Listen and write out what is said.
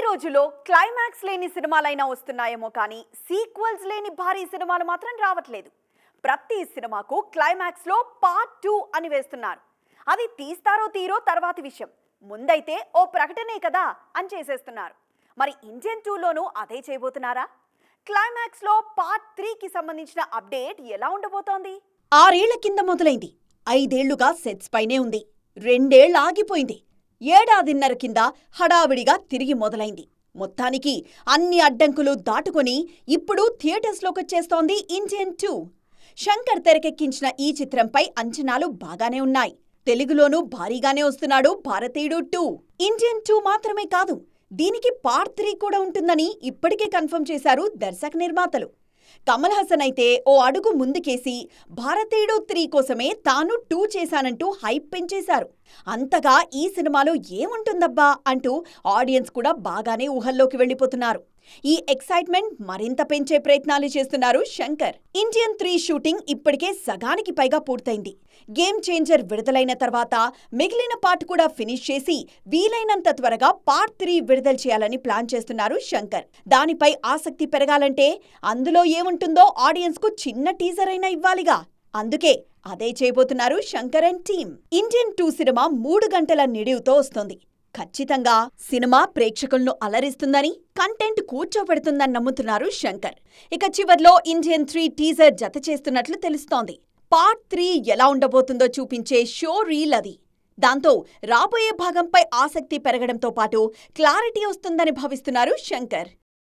రోజుల్లో క్లైమాక్స్ లేని సినిమాలైనా వస్తున్నాయేమో కానీ సీక్వెల్స్ లేని భారీ సినిమాలు మాత్రం రావట్లేదు. ప్రతి సినిమాకు క్లైమాక్స్ లో పార్ట్ 2 అని వేస్తున్నారు. అది తీస్తారో తీరో తర్వాతి విషయం. ముందైతే ఓ ప్రకటనే కదా అని చేసేస్తున్నారు. మరి ఇండియన్ 2లోనూ అదే చేయబోతున్నారా? క్లైమాక్స్ లో పార్ట్ 3కి సంబంధించిన అప్డేట్ ఎలా ఉండబోతోంది? 6 ఏళ్ల కింద మొదలైంది. 5 ఏళ్లుగా సెట్స్ పైనే ఉంది. 2 ఏళ్లు ఆగిపోయింది. 1.5 ఏళ్ల కింద హడావిడిగా తిరిగి మొదలైంది. మొత్తానికి అన్ని అడ్డంకులు దాటుకొని ఇప్పుడు థియేటర్స్లోకొచ్చేస్తోంది ఇండియన్ 2. శంకర్ తెరకెక్కించిన ఈ చిత్రంపై అంచనాలు బాగానే ఉన్నాయి. తెలుగులోనూ భారీగానే వస్తున్నాడు భారతీయుడు 2. ఇండియన్ 2 మాత్రమే కాదు, దీనికి పార్ట్ 3 కూడా ఉంటుందని ఇప్పటికే కన్ఫర్మ్ చేశారు దర్శక నిర్మాతలు. కమల్ హాసన్ అయితే ఓ అడుగు ముందుకేసి భారతీయుడు 3 కోసమే తాను 2 చేశానంటూ హైప్ పెంచేశారు. అంతగా ఈ సినిమాలో ఏముంటుందబ్బా అంటూ ఆడియన్స్ కూడా బాగానే ఊహల్లోకి వెళ్లిపోతున్నారు. ఈ ఎక్సైట్మెంట్ మరింత పెంచే ప్రయత్నాలు చేస్తున్నారు శంకర్. ఇండియన్ 3 షూటింగ్ ఇప్పటికే సగానికి పైగా పూర్తయింది. గేమ్ చేంజర్ విడుదలైన తర్వాత మిగిలిన పార్ట్ కూడా ఫినిష్ చేసి వీలైనంత త్వరగా పార్ట్ 3 విడుదల చేయాలని ప్లాన్ చేస్తున్నారు శంకర్. దానిపై ఆసక్తి పెరగాలంటే అందులో ఏముంటుందో ఆడియన్స్ కు చిన్న టీజర్ అయినా ఇవ్వాలిగా. అందుకే అదే చేయబోతున్నారు Shankar and team. Indian 2 cinema 3 గంటల నిడివుతో వస్తోంది. ఖచ్చితంగా సినిమా ప్రేక్షకులను అలరిస్తుందని, కంటెంట్ కూర్చోబెడుతుందని నమ్ముతున్నారు శంకర్. ఇక చివర్లో ఇండియన్ 3 టీజర్ జత చేస్తున్నట్లు తెలుస్తోంది. పార్ట్ 3 ఎలా ఉండబోతుందో చూపించే షో రీల్ అది. దాంతో రాబోయే భాగంపై ఆసక్తి పెరగడంతో పాటు క్లారిటీ వస్తుందని భావిస్తున్నారు శంకర్.